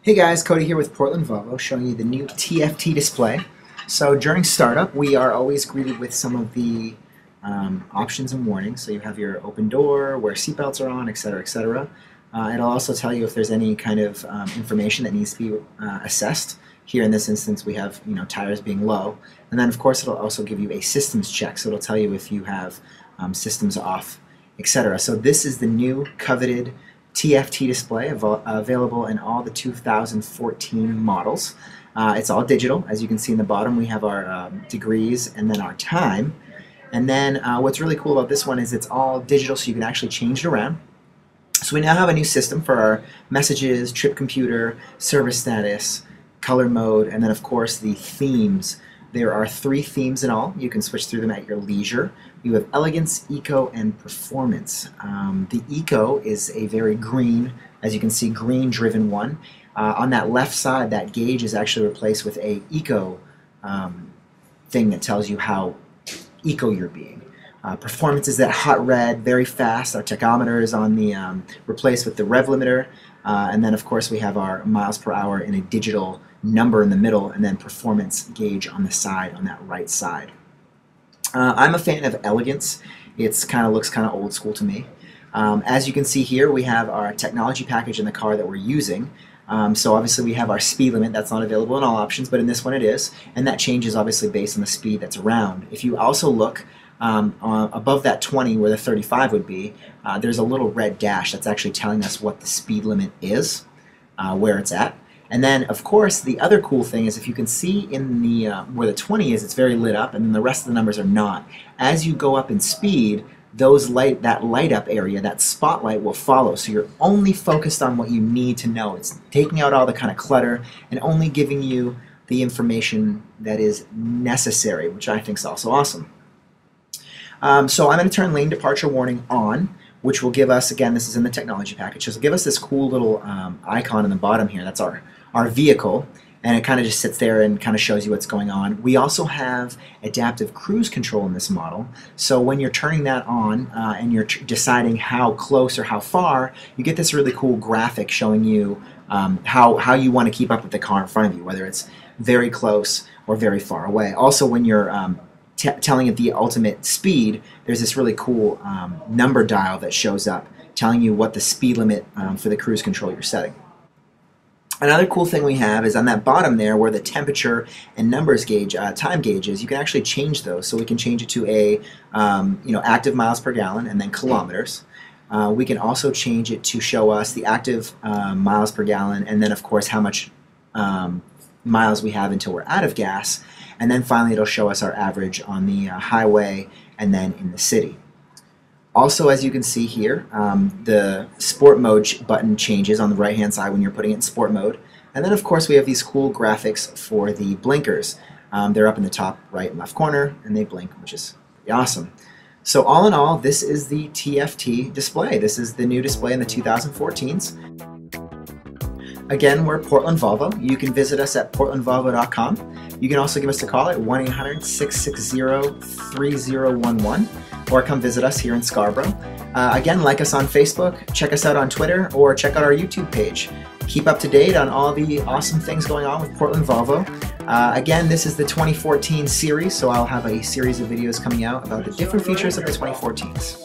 Hey guys, Cody here with Portland Volvo, showing you the new TFT display. So during startup, we are always greeted with some of the options and warnings. So you have your open door, where seatbelts are on, etc., etc. It'll also tell you if there's any kind of information that needs to be assessed. Here in this instance, we have tires being low, and then of course it'll also give you a systems check. So it'll tell you if you have systems off, etc. So this is the new coveted TFT display available in all the 2014 models. It's all digital. As you can see in the bottom, we have our degrees and then our time. And then what's really cool about this one is it's all digital, so you can actually change it around. So we now have a new system for our messages, trip computer, service status, color mode, and then of course the themes. There are 3 themes in all. You can switch through them at your leisure. You have Elegance, Eco, and Performance. The Eco is a very green, as you can see, green-driven one. On that left side, that gauge is actually replaced with a Eco thing that tells you how eco you're being. Performance is that hot red, very fast. Our tachometer is on the replaced with the rev limiter, and then of course we have our miles per hour in a digital number in the middle, and then performance gauge on the side, on that right side. I'm a fan of Elegance. It's looks kind of old school to me. As you can see here, we have our technology package in the car that we're using. So obviously we have our speed limit. That's not available in all options, but in this one it is, and that changes obviously based on the speed that's around. If you also look above that 20 where the 35 would be, there's a little red dash that's actually telling us what the speed limit is, where it's at. And then, of course, the other cool thing is if you can see in the where the 20 is, it's very lit up, and then the rest of the numbers are not. As you go up in speed, that light up area, that spotlight will follow. So you're only focused on what you need to know. It's taking out all the kind of clutter and only giving you the information that is necessary, which I think is also awesome. So I'm going to turn lane departure warning on, which will give us, again, this is in the technology package, so it'll give us this cool little icon in the bottom here. That's our vehicle, and it kind of just sits there and kind of shows you what's going on. We also have adaptive cruise control in this model, so when you're turning that on and you're deciding how close or how far, you get this really cool graphic showing you how you want to keep up with the car in front of you, whether it's very close or very far away. Also, when you're telling it the ultimate speed, there's this really cool number dial that shows up telling you what the speed limit for the cruise control you're setting. Another cool thing we have is on that bottom there where the temperature and numbers gauge, time gauge is, you can actually change those. So we can change it to a active miles per gallon and then kilometers. We can also change it to show us the active miles per gallon, and then of course how much miles we have until we're out of gas. And then finally it'll show us our average on the highway and then in the city. Also, as you can see here, the sport mode button changes on the right hand side when you're putting it in sport mode. And then of course we have these cool graphics for the blinkers. They're up in the top right and left corner, and they blink, which is pretty awesome. So all in all, this is the TFT display. This is the new display in the 2014s. Again, we're Portland Volvo. You can visit us at portlandvolvo.com. You can also give us a call at 1-800-660-3011 or come visit us here in Scarborough. Again, like us on Facebook, check us out on Twitter, or check out our YouTube page. Keep up to date on all the awesome things going on with Portland Volvo. Again, this is the 2014 series, so I'll have a series of videos coming out about the different features of the 2014s.